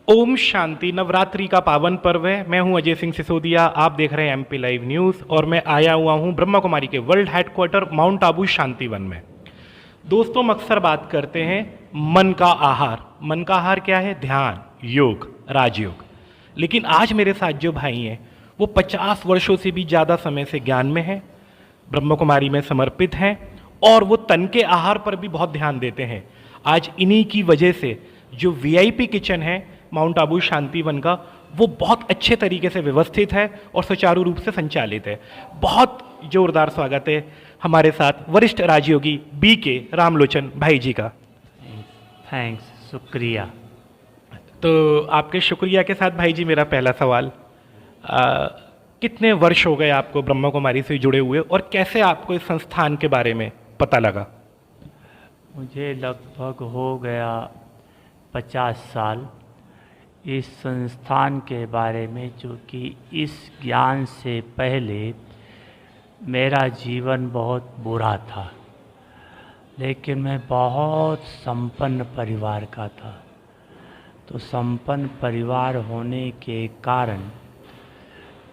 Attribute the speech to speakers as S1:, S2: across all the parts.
S1: ओम शांति। नवरात्रि का पावन पर्व है। मैं हूं अजय सिंह सिसोदिया। आप देख रहे हैं एमपी लाइव न्यूज़ और मैं आया हुआ हूं ब्रह्मा कुमारी के world headquarter mount Abu Shantivan में। दोस्तों, हम अक्सर बात करते हैं मन का आहार। मन का आहार क्या है? ध्यान, योग, राजयोग। लेकिन आज मेरे साथ जो भाई हैं वो 50 वर्षों से भी ज़्यादा समय से ज्ञान में हैं, ब्रह्म कुमारी में समर्पित हैं और वो तन के आहार पर भी बहुत ध्यान देते हैं। आज इन्हीं की वजह से जो वीआईपी किचन है माउंट आबू शांतिवन का, वो बहुत अच्छे तरीके से व्यवस्थित है और सुचारू रूप से संचालित है। बहुत जोरदार स्वागत है हमारे साथ वरिष्ठ राजयोगी बी के रामलोचन भाई जी का।
S2: थैंक्स, शुक्रिया।
S1: तो आपके शुक्रिया के साथ भाई जी मेरा पहला सवाल, कितने वर्ष हो गए आपको ब्रह्मा कुमारी से जुड़े हुए और कैसे आपको इस संस्थान के बारे में पता लगा?
S2: मुझे लगभग हो गया 50 साल इस संस्थान के बारे में, चूँकि इस ज्ञान से पहले मेरा जीवन बहुत बुरा था, लेकिन मैं बहुत संपन्न परिवार का था। तो संपन्न परिवार होने के कारण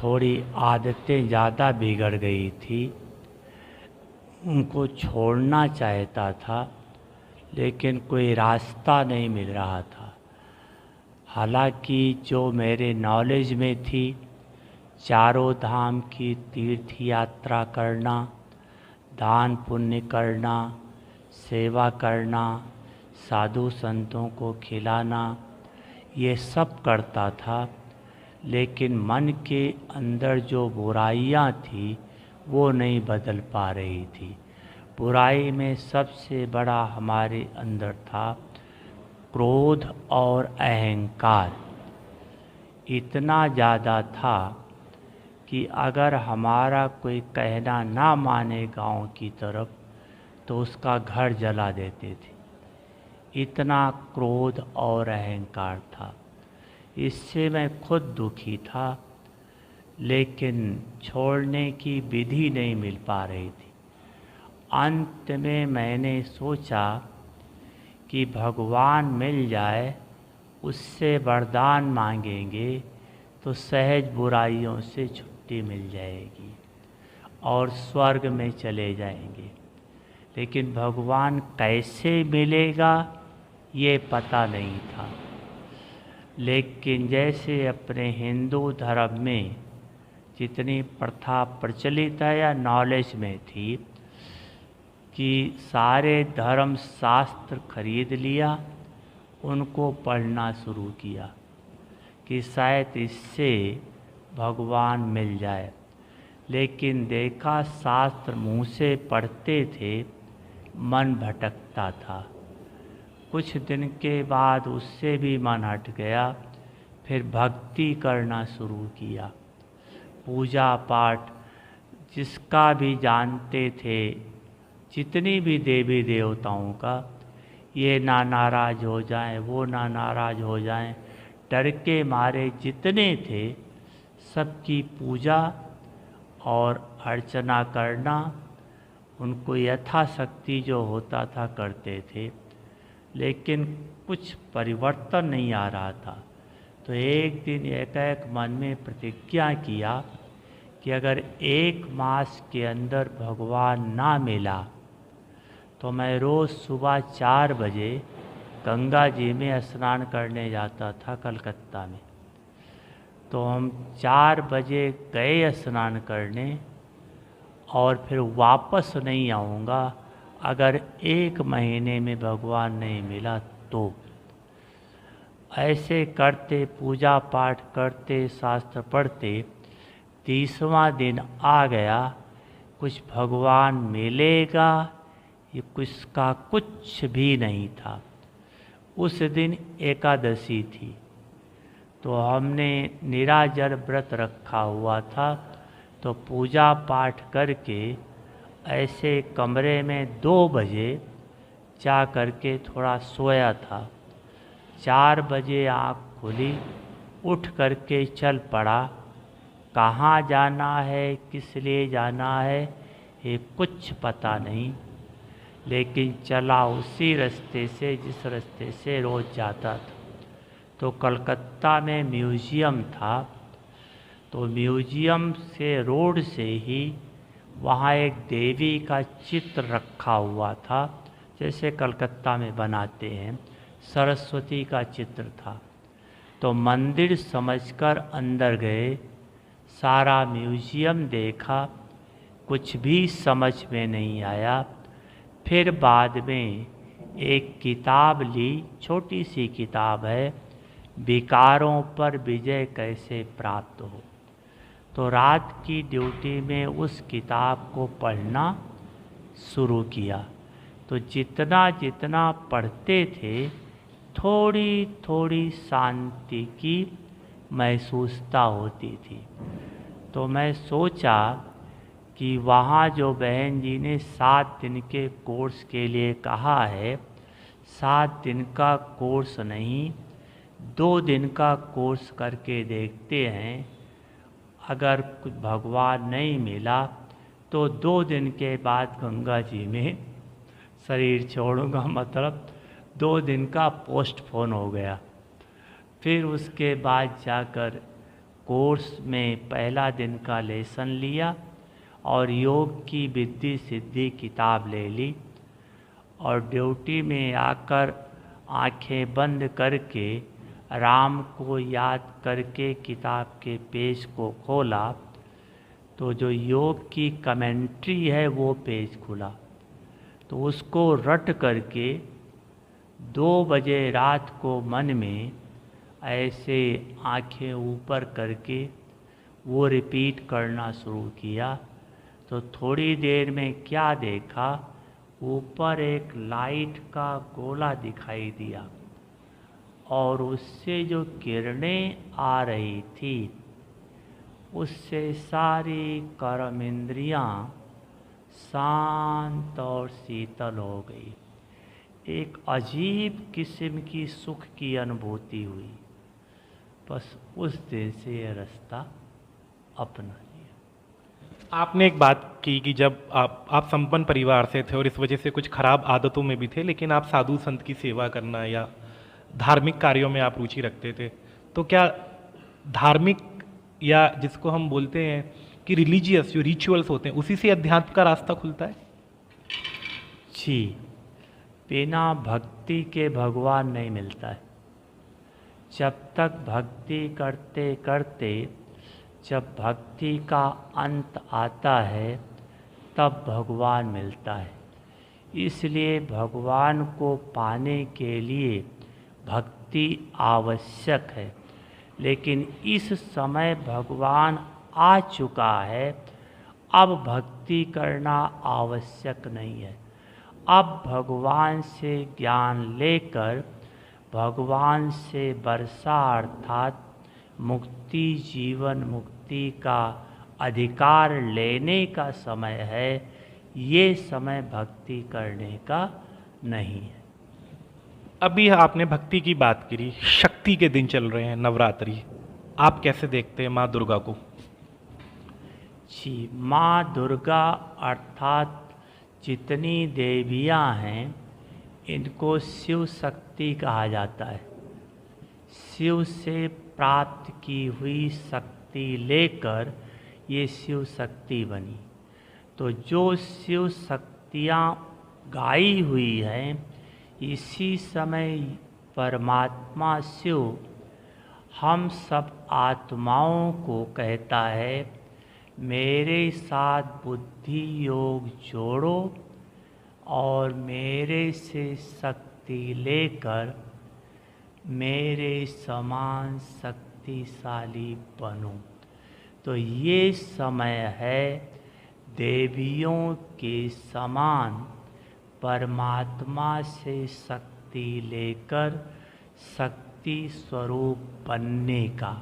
S2: थोड़ी आदतें ज़्यादा बिगड़ गई थी। उनको छोड़ना चाहता था लेकिन कोई रास्ता नहीं मिल रहा था। हालांकि जो मेरे नॉलेज में थी, चारों धाम की तीर्थ यात्रा करना, दान पुण्य करना, सेवा करना, साधु संतों को खिलाना, ये सब करता था। लेकिन मन के अंदर जो बुराइयां थी वो नहीं बदल पा रही थी। बुराई में सबसे बड़ा हमारे अंदर था क्रोध और अहंकार। इतना ज़्यादा था कि अगर हमारा कोई कहना ना माने गांव की तरफ तो उसका घर जला देते थे। इतना क्रोध और अहंकार था। इससे मैं खुद दुखी था, लेकिन छोड़ने की विधि नहीं मिल पा रही थी। अंत में मैंने सोचा कि भगवान मिल जाए, उससे वरदान मांगेंगे तो सहज बुराइयों से छुट्टी मिल जाएगी और स्वर्ग में चले जाएंगे। लेकिन भगवान कैसे मिलेगा ये पता नहीं था। लेकिन जैसे अपने हिंदू धर्म में जितनी प्रथा प्रचलित है या नॉलेज में थी कि सारे धर्म शास्त्र खरीद लिया, उनको पढ़ना शुरू किया कि शायद इससे भगवान मिल जाए। लेकिन देखा शास्त्र मुँह से पढ़ते थे, मन भटकता था। कुछ दिन के बाद उससे भी मन हट गया। फिर भक्ति करना शुरू किया, पूजा पाठ जिसका भी जानते थे, जितनी भी देवी देवताओं का, ये ना नाराज़ हो जाएं, वो ना नाराज़ हो जाएं, डर के मारे जितने थे सबकी पूजा और अर्चना करना, उनको यथाशक्ति जो होता था करते थे। लेकिन कुछ परिवर्तन नहीं आ रहा था। तो एक दिन एक मन में प्रतिज्ञा किया कि अगर 1 मास के अंदर भगवान ना मिला तो मैं रोज़ सुबह 4 बजे गंगा जी में स्नान करने जाता था कलकत्ता में। तो हम 4 बजे गए स्नान करने और फिर वापस नहीं आऊँगा अगर 1 महीने में भगवान नहीं मिला तो। ऐसे करते, पूजा पाठ करते, शास्त्र पढ़ते, 30वां दिन आ गया। कुछ भगवान मिलेगा ये किसका कुछ भी नहीं था। उस दिन एकादशी थी, तो हमने निराजल व्रत रखा हुआ था। तो पूजा पाठ करके ऐसे कमरे में 2 बजे जा करके थोड़ा सोया था। 4 बजे आँख खुली, उठ करके चल पड़ा। कहाँ जाना है, किस लिए जाना है, ये कुछ पता नहीं, लेकिन चला उसी रास्ते से जिस रास्ते से रोज़ जाता था। तो कलकत्ता में म्यूज़ियम था, तो म्यूज़ियम से रोड से ही वहाँ एक देवी का चित्र रखा हुआ था, जैसे कलकत्ता में बनाते हैं, सरस्वती का चित्र था। तो मंदिर समझकर अंदर गए, सारा म्यूज़ियम देखा, कुछ भी समझ में नहीं आया। फिर बाद में एक किताब ली, छोटी सी किताब है, विकारों पर विजय कैसे प्राप्त हो। तो रात की ड्यूटी में उस किताब को पढ़ना शुरू किया। तो जितना जितना पढ़ते थे, थोड़ी थोड़ी शांति की महसूसता होती थी। तो मैं सोचा कि वहाँ जो बहन जी ने 7 दिन के कोर्स के लिए कहा है, 7 दिन का कोर्स नहीं, 2 दिन का कोर्स करके देखते हैं। अगर कुछ भगवान नहीं मिला तो 2 दिन के बाद गंगा जी में शरीर छोड़ूंगा, मतलब 2 दिन का पोस्टपोन हो गया। फिर उसके बाद जाकर कोर्स में पहला दिन का लेसन लिया और योग की विद्धि सिद्धि किताब ले ली, और ड्यूटी में आकर आंखें बंद करके राम को याद करके किताब के पेज को खोला, तो जो योग की कमेंट्री है वो पेज खुला। तो उसको रट करके 2 बजे रात को मन में ऐसे आंखें ऊपर करके वो रिपीट करना शुरू किया। तो थोड़ी देर में क्या देखा, ऊपर एक लाइट का गोला दिखाई दिया और उससे जो किरणें आ रही थी, उससे सारी कर्म इंद्रियाँ शांत और शीतल हो गई। एक अजीब किस्म की सुख की अनुभूति हुई। बस उस दिन से यह रास्ता अपना लिया।
S1: आपने एक बात की कि जब आप संपन्न परिवार से थे और इस वजह से कुछ खराब आदतों में भी थे, लेकिन आप साधु संत की सेवा करना या धार्मिक कार्यों में आप रुचि रखते थे। तो क्या धार्मिक, या जिसको हम बोलते हैं कि रिलीजियस जो रिचुअल्स होते हैं, उसी से अध्यात्म का रास्ता खुलता है?
S2: जी, बिना भक्ति के भगवान नहीं मिलता है। जब तक भक्ति करते करते जब भक्ति का अंत आता है, तब भगवान मिलता है। इसलिए भगवान को पाने के लिए भक्ति आवश्यक है, लेकिन इस समय भगवान आ चुका है, अब भक्ति करना आवश्यक नहीं है। अब भगवान से ज्ञान लेकर भगवान से वर्षा अर्थात मुक्ति, जीवन मुक्ति का अधिकार लेने का समय है। ये समय भक्ति करने का नहीं है।
S1: अभी आपने भक्ति की बात करी, शक्ति के दिन चल रहे हैं, नवरात्रि, आप कैसे देखते हैं माँ दुर्गा को?
S2: जी, माँ दुर्गा अर्थात जितनी देवियाँ हैं, इनको शिव शक्ति कहा जाता है। शिव से प्राप्त की हुई शक्ति लेकर ये शिव शक्ति बनी। तो जो शिव शक्तियाँ गाई हुई हैं, इसी समय परमात्मा शिव हम सब आत्माओं को कहता है, मेरे साथ बुद्धि योग जोड़ो और मेरे से शक्ति लेकर मेरे समान शक्तिशाली बनो। तो ये समय है देवियों के समान परमात्मा से शक्ति लेकर शक्ति स्वरूप बनने का।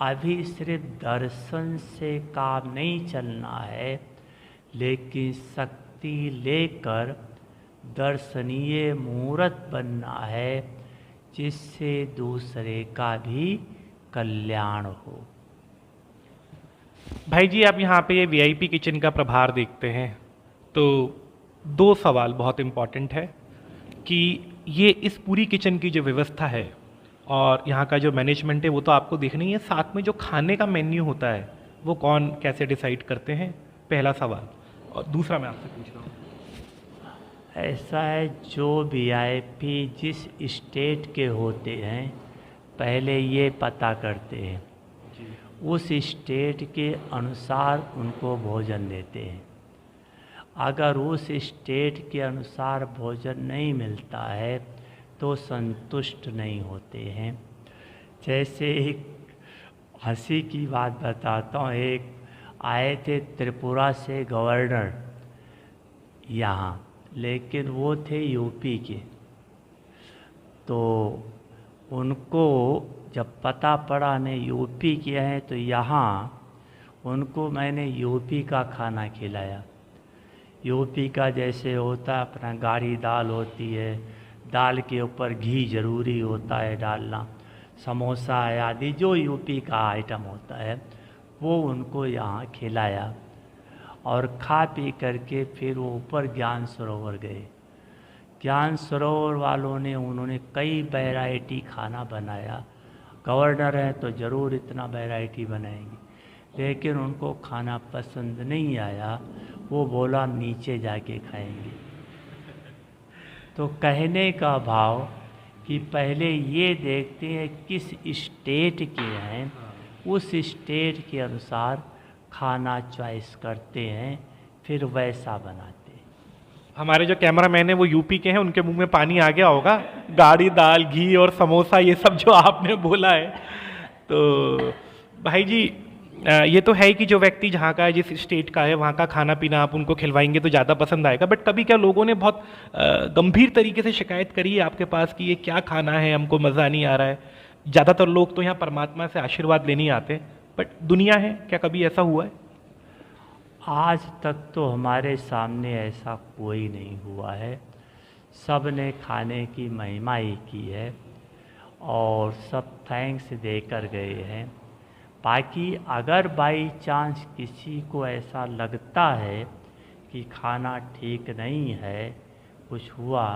S2: अभी सिर्फ दर्शन से काम नहीं चलना है, लेकिन शक्ति लेकर दर्शनीय मूर्त बनना है, जिससे दूसरे का भी कल्याण हो।
S1: भाई जी, आप यहाँ पे ये वीआईपी किचन का प्रभार देखते हैं, तो 2 सवाल बहुत इम्पॉर्टेंट है कि ये इस पूरी किचन की जो व्यवस्था है और यहाँ का जो मैनेजमेंट है वो तो आपको देखना ही है, साथ में जो खाने का मेन्यू होता है वो कौन कैसे डिसाइड करते हैं, पहला सवाल। और दूसरा मैं आपसे पूछ रहा हूँ,
S2: ऐसा है, जो वीआईपी जिस स्टेट के होते हैं पहले ये पता करते हैं, उस स्टेट के अनुसार उनको भोजन देते हैं। अगर उस स्टेट के अनुसार भोजन नहीं मिलता है तो संतुष्ट नहीं होते हैं। जैसे एक हंसी की बात बताता हूँ, एक आए थे त्रिपुरा से गवर्नर यहाँ, लेकिन वो थे यूपी के। तो उनको जब पता पड़ा मैं यूपी के हैं, तो यहाँ उनको मैंने यूपी का खाना खिलाया। यूपी का जैसे होता है अपना गाढ़ी दाल होती है, दाल के ऊपर घी ज़रूरी होता है डालना, समोसा है आदि जो यूपी का आइटम होता है वो उनको यहाँ खिलाया। और खा पी करके फिर वो ऊपर ज्ञान सरोवर गए। ज्ञान सरोवर वालों ने उन्होंने कई वैरायटी खाना बनाया। गवर्नर हैं तो ज़रूर इतना वैरायटी बनाएंगे, लेकिन उनको खाना पसंद नहीं आया। वो बोला नीचे जाके खाएंगे। तो कहने का भाव कि पहले ये देखते हैं किस स्टेट के हैं, उस स्टेट के अनुसार खाना चॉइस करते हैं, फिर वैसा बनाते हैं।
S1: हमारे जो कैमरामैन है वो यूपी के हैं, उनके मुंह में पानी आ गया होगा, गाढ़ी दाल, घी और समोसा ये सब जो आपने बोला है। तो भाई जी ये तो है ही कि जो व्यक्ति जहाँ का है, जिस स्टेट का है, वहाँ का खाना पीना आप उनको खिलवाएंगे तो ज़्यादा पसंद आएगा। बट कभी क्या लोगों ने बहुत गंभीर तरीके से शिकायत करी है आपके पास कि ये क्या खाना है, हमको मज़ा नहीं आ रहा है? ज़्यादातर लोग तो यहाँ परमात्मा से आशीर्वाद लेने ही आते हैं, बट दुनिया है, क्या कभी ऐसा हुआ है?
S2: आज तक तो हमारे सामने ऐसा कोई नहीं हुआ है। सब ने खाने की महिमा ही की है और सब थैंक्स देकर गए हैं। बाकी अगर बाई चांस किसी को ऐसा लगता है कि खाना ठीक नहीं है, कुछ हुआ,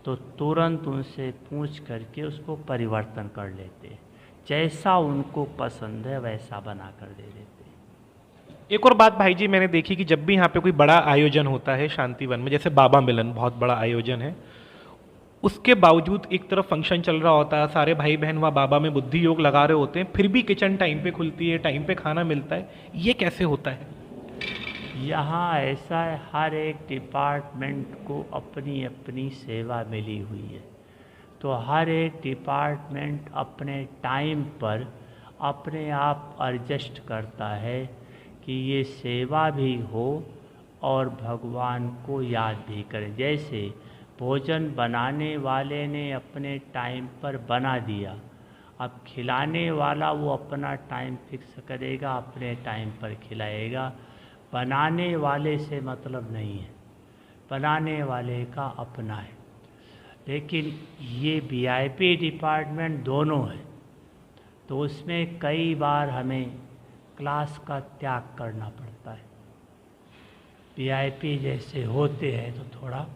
S2: तो तुरंत उनसे पूछ करके उसको परिवर्तन कर लेते हैं। जैसा उनको पसंद है वैसा बना कर दे देते हैं।
S1: एक और बात भाई जी मैंने देखी कि जब भी यहाँ पे कोई बड़ा आयोजन होता है शांतिवन में, जैसे बाबा मिलन बहुत बड़ा आयोजन है, उसके बावजूद एक तरफ फंक्शन चल रहा होता है, सारे भाई बहन वहाँ बाबा में बुद्धि योग लगा रहे होते हैं, फिर भी किचन टाइम पे खुलती है, टाइम पे खाना मिलता है। ये कैसे होता है?
S2: यहाँ ऐसा है, हर एक डिपार्टमेंट को अपनी अपनी सेवा मिली हुई है। तो हर एक डिपार्टमेंट अपने टाइम पर अपने आप एडजस्ट करता है कि ये सेवा भी हो और भगवान को याद भी करें। जैसे भोजन बनाने वाले ने अपने टाइम पर बना दिया, अब खिलाने वाला वो अपना टाइम फिक्स करेगा, अपने टाइम पर खिलाएगा। बनाने वाले से मतलब नहीं है, बनाने वाले का अपना है। लेकिन ये वीआईपी डिपार्टमेंट दोनों है, तो उसमें कई बार हमें क्लास का त्याग करना पड़ता है। वीआईपी जैसे होते हैं तो थोड़ा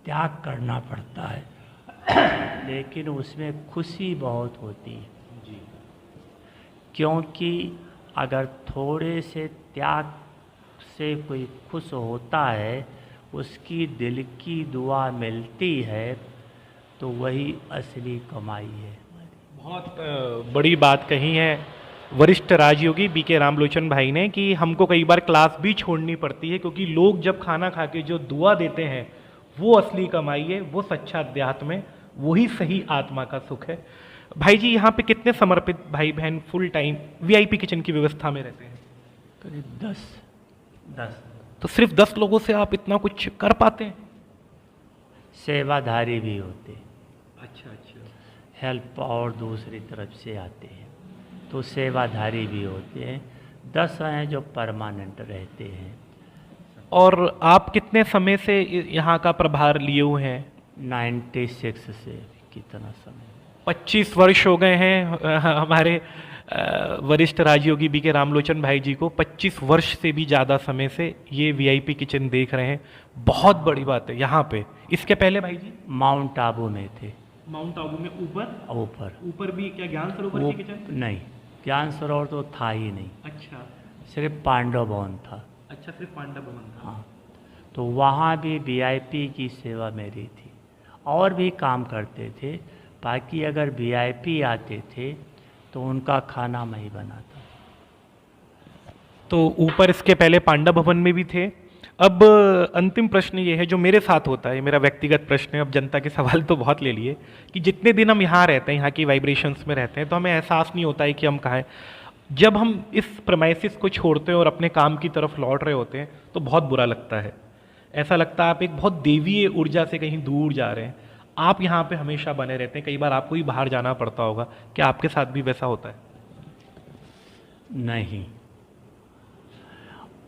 S2: त्याग करना पड़ता है लेकिन उसमें खुशी बहुत होती है जी। क्योंकि अगर थोड़े से त्याग से कोई खुश होता है, उसकी दिल की दुआ मिलती है, तो वही असली कमाई है।
S1: बहुत बड़ी बात कही है वरिष्ठ राजयोगी बीके रामलोचन भाई ने कि हमको कई बार क्लास भी छोड़नी पड़ती है, क्योंकि लोग जब खाना खा के जो दुआ देते हैं वो असली कमाई है, वो सच्चा अध्यात्म है, वही सही आत्मा का सुख है। भाई जी यहाँ पे कितने समर्पित भाई बहन फुल टाइम वीआईपी किचन की व्यवस्था में रहते हैं?
S2: करीब 10।
S1: तो सिर्फ 10 लोगों से आप इतना कुछ कर पाते हैं?
S2: सेवाधारी भी होते हैं,
S1: अच्छा अच्छा।
S2: हेल्प और दूसरी तरफ से आते हैं, तो सेवाधारी भी होते हैं। 10 हैं जो परमानेंट रहते हैं।
S1: और आप कितने समय से यहाँ का प्रभार लिए हुए हैं?
S2: 96 से कितना समय?
S1: 25 वर्ष हो गए हैं हमारे वरिष्ठ राजयोगी बीके रामलोचन भाई जी को। 25 वर्ष से भी ज़्यादा समय से ये वीआईपी किचन देख रहे हैं, बहुत बड़ी बात है। यहाँ पे इसके पहले भाई जी
S2: माउंट आबू में थे।
S1: माउंट आबू में ऊपर
S2: ऊपर
S1: ऊपर भी क्या ज्ञान सरोवर
S2: वो
S1: की किचन?
S2: नहीं, ज्ञान सरोवर तो था ही नहीं,
S1: अच्छा
S2: सिर्फ पांडव भवन था।
S1: अच्छा, सिर्फ पांडव भवन था।
S2: हाँ, तो वहाँ भी वीआईपी की सेवा मेरी थी, और भी काम करते थे। बाकी अगर वीआईपी आते थे तो उनका खाना मैं ही बनाता।
S1: तो ऊपर इसके पहले पांडव भवन में भी थे। अब अंतिम प्रश्न ये है जो मेरे साथ होता है, मेरा व्यक्तिगत प्रश्न है, अब जनता के सवाल तो बहुत ले लिए, कि जितने दिन हम यहाँ रहते हैं, यहाँ की वाइब्रेशंस में रहते हैं, तो हमें एहसास नहीं होता है कि हम कहाँ हैं। जब हम इस प्रमाइसिस को छोड़ते हैं और अपने काम की तरफ लौट रहे होते हैं तो बहुत बुरा लगता है। ऐसा लगता है आप एक बहुत देवीय ऊर्जा से कहीं दूर जा रहे हैं। आप यहाँ पे हमेशा बने रहते हैं, कई बार आपको ही बाहर जाना पड़ता होगा, क्या आपके साथ भी वैसा होता है?
S2: नहीं,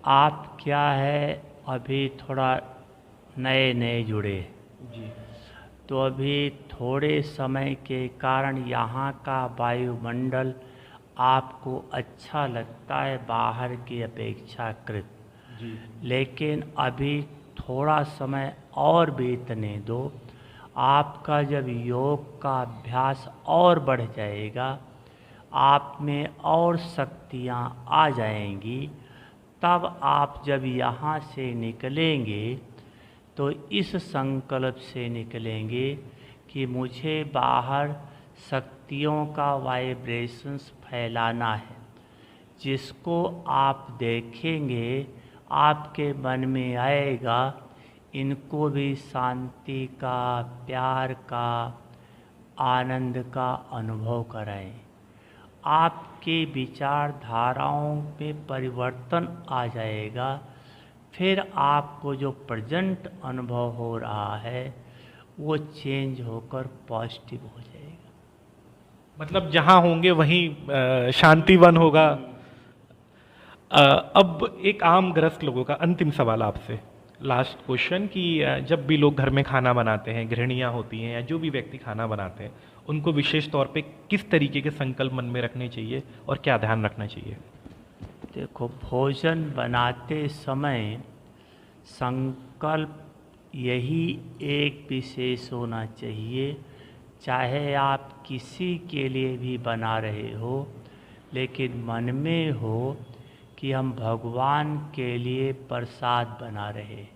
S2: आप क्या है, अभी थोड़ा नए नए जुड़े,
S1: जी
S2: तो अभी थोड़े समय के कारण यहाँ का वायुमंडल आपको अच्छा लगता है बाहर की अपेक्षाकृत।
S1: जी
S2: लेकिन अभी थोड़ा समय और बीतने दो, आपका जब योग का अभ्यास और बढ़ जाएगा, आप में और शक्तियाँ आ जाएंगी, तब आप जब यहाँ से निकलेंगे तो इस संकल्प से निकलेंगे कि मुझे बाहर शक्तियों का वाइब्रेशंस फैलाना है। जिसको आप देखेंगे आपके मन में आएगा, इनको भी शांति का, प्यार का, आनंद का अनुभव कराएं। आपके विचारधाराओं में परिवर्तन आ जाएगा। फिर आपको जो प्रेजेंट अनुभव हो रहा है वो चेंज होकर पॉजिटिव हो जाएगा।
S1: मतलब जहाँ होंगे वहीं शांतिवन होगा। अब एक आम गृहस्थ लोगों का अंतिम सवाल आपसे, लास्ट क्वेश्चन, कि जब भी लोग घर में खाना बनाते हैं, गृहिणियाँ होती हैं या जो भी व्यक्ति खाना बनाते हैं, उनको विशेष तौर पे किस तरीके के संकल्प मन में रखने चाहिए और क्या ध्यान रखना चाहिए?
S2: देखो, भोजन बनाते समय संकल्प यही एक विशेष होना चाहिए, चाहे आप किसी के लिए भी बना रहे हो, लेकिन मन में हो कि हम भगवान के लिए प्रसाद बना रहे।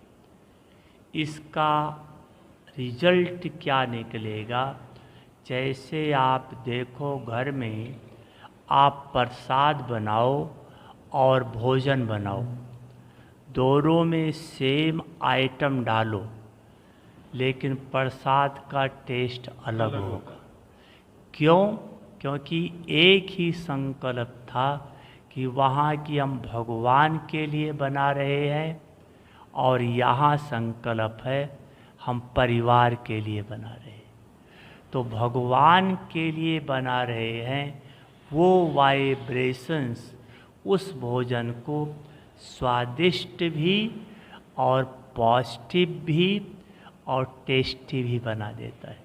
S2: इसका रिजल्ट क्या निकलेगा? जैसे आप देखो, घर में आप प्रसाद बनाओ और भोजन बनाओ, दोनों में सेम आइटम डालो, लेकिन प्रसाद का टेस्ट अलग होगा। क्यों? क्योंकि एक ही संकल्प था कि वहाँ की हम भगवान के लिए बना रहे हैं, और यहाँ संकल्प है हम परिवार के लिए बना रहे हैं। तो भगवान के लिए बना रहे हैं, वो वाइब्रेशंस उस भोजन को स्वादिष्ट भी और पॉजिटिव भी और टेस्टी भी बना देता है।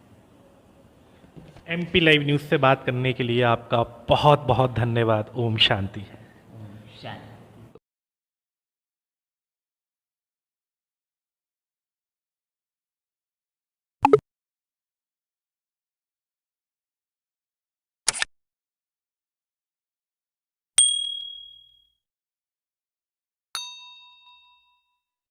S1: MP लाइव न्यूज़ से बात करने के लिए आपका बहुत बहुत धन्यवाद। ओम शांति।
S2: शांति।